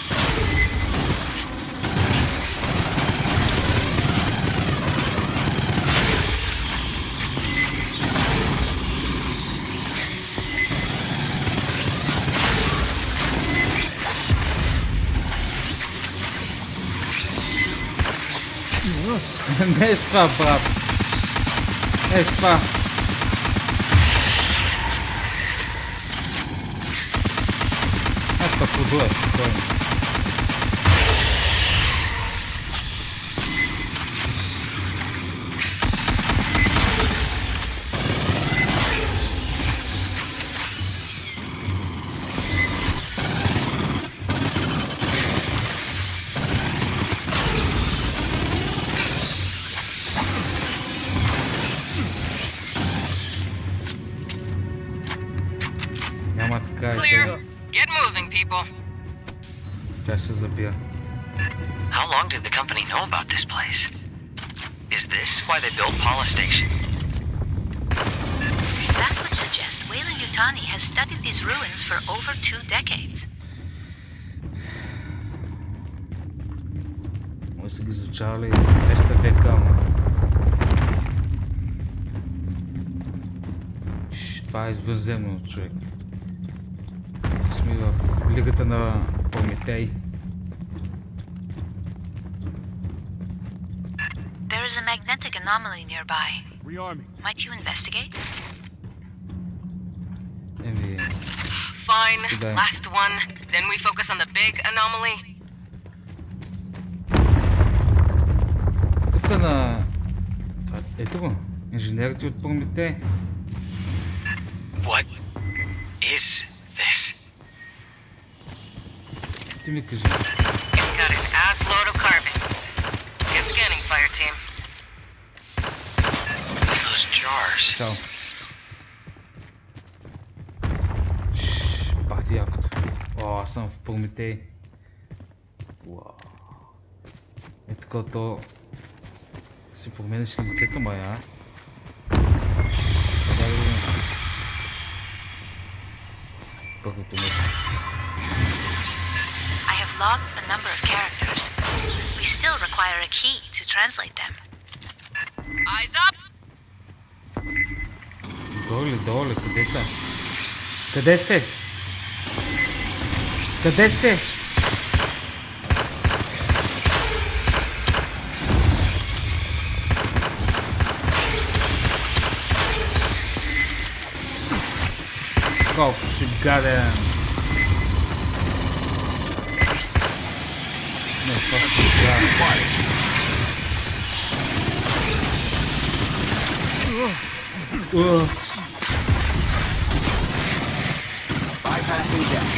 Не е с това, брат. Е с това. Аз пък подуя, спокойно. Няма така и Clear. Get moving, people. Тя ще забия. How long did the company know about this place? Is this why they built Paula Station? That would suggest Weyland-Yutani has studied these ruins for over 2 decades. Може са ги изучавали 200 века, ама. Това е извънземно, човек. Сме в лигата на Прометей. There is a magnetic anomaly nearby. Rearming. Might you investigate? Еми, Fine. Goodbye. Last one. Then we focus on the big anomaly. тук на... Ето го, инженерите от Прометей. What is this? Ти ми кажи. It's got an ass load of carvings. Get scanning, fire team. Those jars. Чао. Бахти якото. О, аз съм в Прометей. Уау. Е така, то... Си промениш лицето мая, а? Да видим. Първото нещо. I have logged a number of characters. We still require a key to translate them. Eyes up! Доле, къде са? Къде сте? Къде сте? Колко си гаден! Не, това си гаден. Bypassing deck.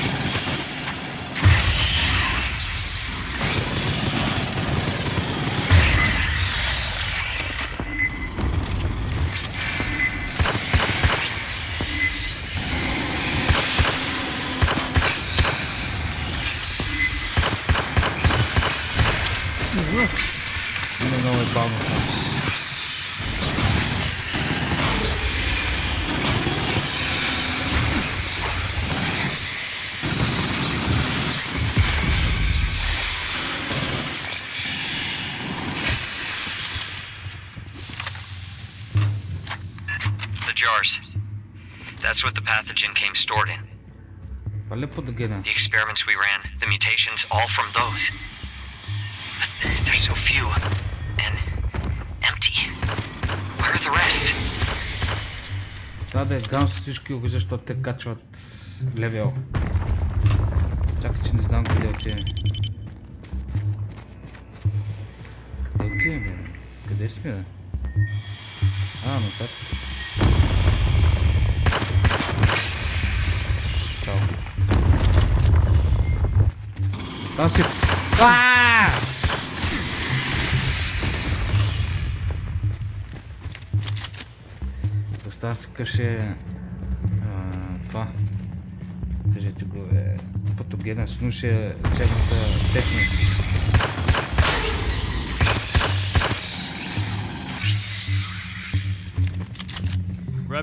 Много е бавно. ours. That's what the pathogen came stored in. The experiments we ran, the mutations, all from those. But there's so few. And empty. Where are the rest? Това да е ган с всички уги, защото те качват левел. Чакай, че не знам къде отиваме. Къде отиваме? Къде сме, бе? Нататък. Чао. Остава си... Остава си къше... това. Кажете го, патогена, снуше черната техника.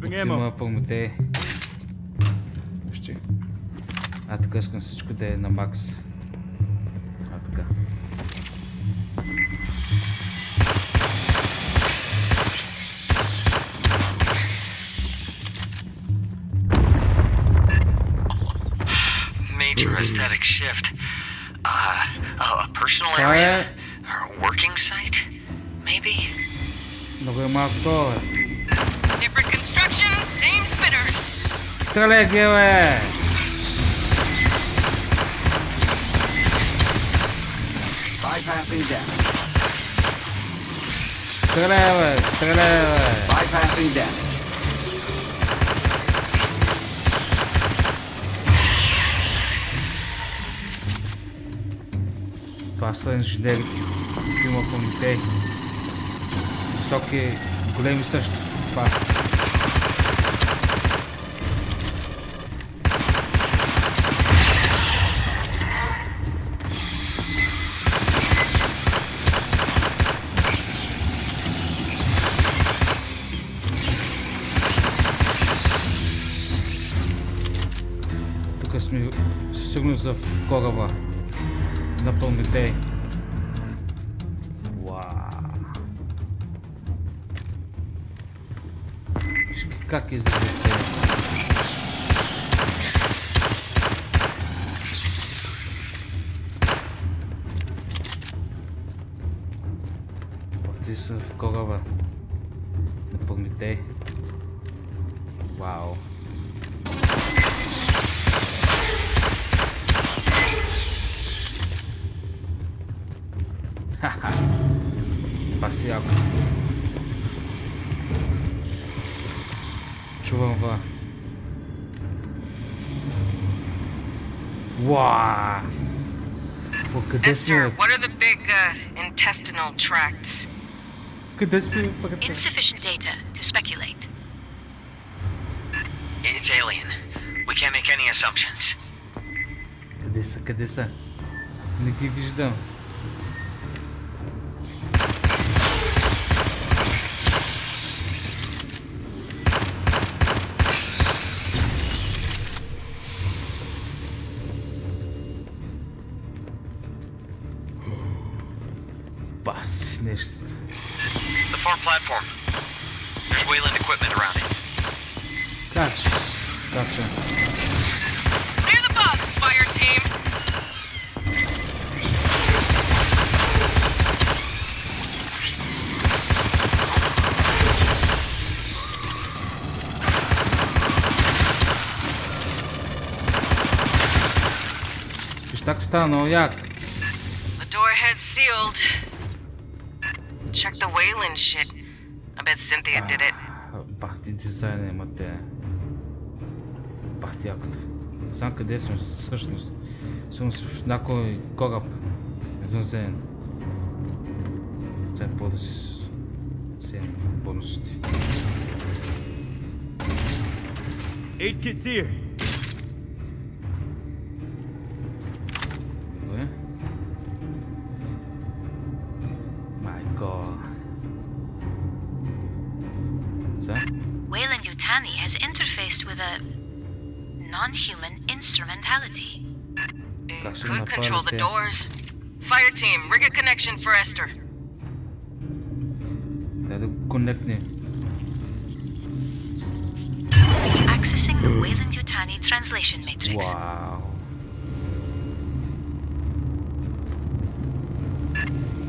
Отвима пълноте. Вижте. Така искам всичко да е на макс. Така. Major aesthetic shift. A personal area? Or a working site? Maybe? Много е малко това, Different construction, same spitters. Стреляй, геле! Bypassing death. Стреляй, бе! Стреляй, бе! Bypassing death. Това са инженерите. Филма Комитей. Високи, големи също. Това. Тук сме сигурно за кораба на Прометей. Как излизате? Пъти са в кораба на Прометей. Вау! Ха-ха! Паси яко. Чувам ва. Wow. Esther, what are the big intestinal tracts? Insufficient data to speculate. It's alien. We can't make any assumptions. Къде са? Не ги виждам. The far platform. There's Wayland equipment around it. Gotcha. Clear the box, fire team. Так става много як. The door ahead's sealed. Check the Wayland shit. I bet Cynthia did it. Бах ти дизайна имате. Бах ти якото. Знам къде сме всъщност. Съм в някой кораб. Извънзеен. Трябва по да си вземем бонусите. 8 kits here. Wayland Yutani has interfaced with a non-human instrumentality. It could control the doors. Fire team, rig a connection for Esther. Connect me. Accessing the Weyland-Yutani translation matrix. Wow.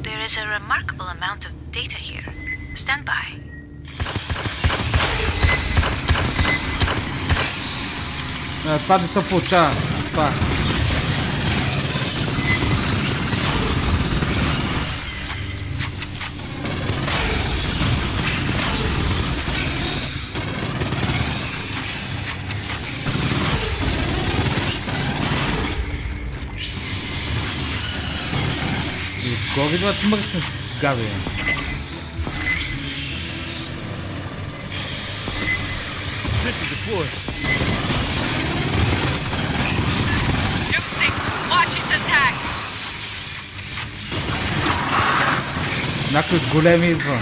There is a remarkable amount of data here. Stand by. Това да се получава. Това. Горе идват мръсни гадове. Някой големи идва.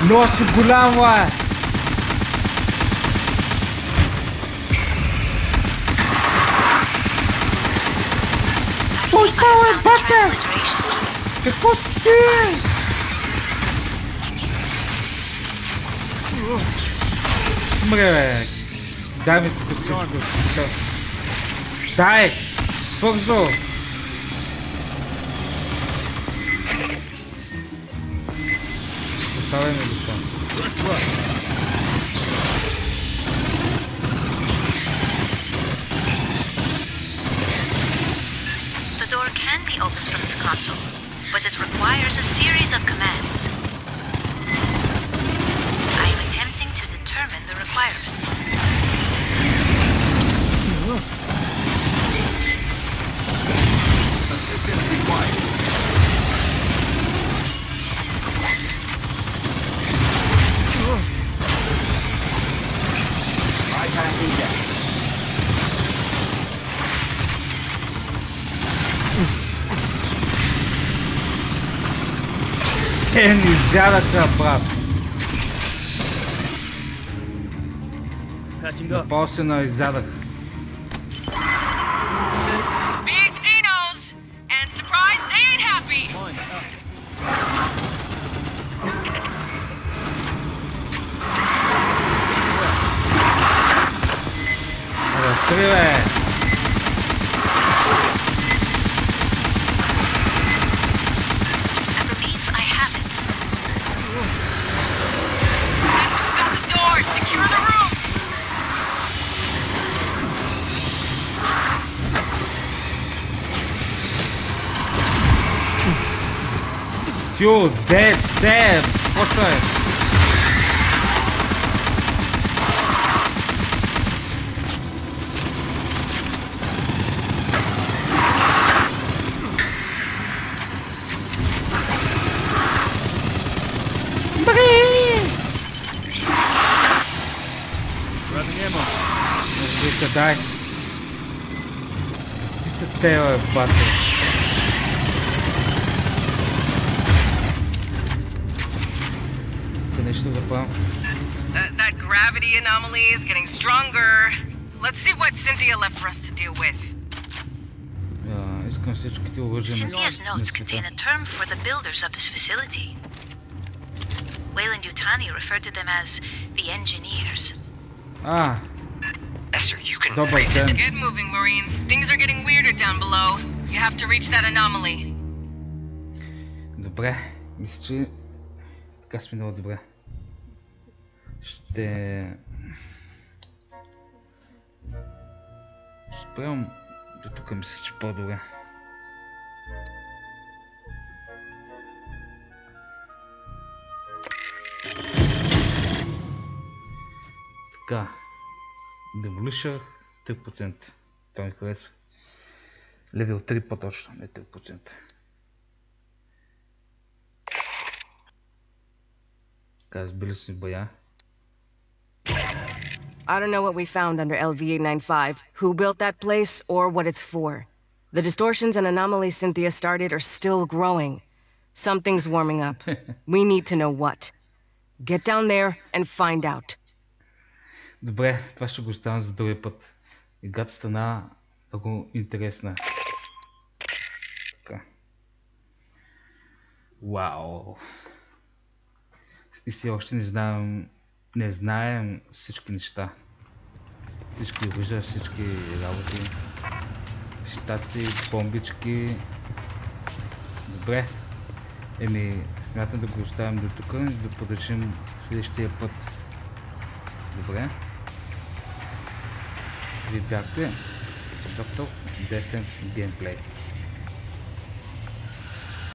Носи голям, бе! Оставай, бате! Какво си ти? Мре, бе! Дай ми тук всичко. Дай! Бързо! Оставай ми го това. The door can be opened from this console, but it requires a series of commands. I am attempting to determine the requirements. Assistance required. Bypassing deck. Те ни изядаха, брат. Напал се на изядах. Big Xenos! And surprise, they ain't happy! Разтри, бе! Тю, де, какво е? Вика, дай. Ти са те, бе, бате. That gravity anomaly is getting stronger. Let's see what Cynthia left for us to deal with. Cynthia's notes contain a term for the builders of this facility. Weyland-Yutani referred to them as the engineers. Ah. Esther, you can... Get moving, Marines. Things are getting weirder down below. You have to reach that anomaly. Добре. Мисля, че така сме много добре. Ще спрям до тук, мисля, че по-добре. Така. Демолишър 3%. Това ми харесва. Левел 3 по-точно, не 3%. Така, сбили сме бая. I don't know what we found under LV-895, who built that place, or what it's for. The distortions and anomalies Cynthia started are still growing. Something's warming up. We need to know what. Get down there and find out. Добре, това ще го оставям за другия път. Играта стана много интересна. Така. Вау. И си още не знам не знаем всички неща. Всички оръжия, всички работи. Щаци, бомбички. Добре. Смятам да го оставим до тук и да продължим следващия път. Добре. Вие бяхте доктор Десен геймплей.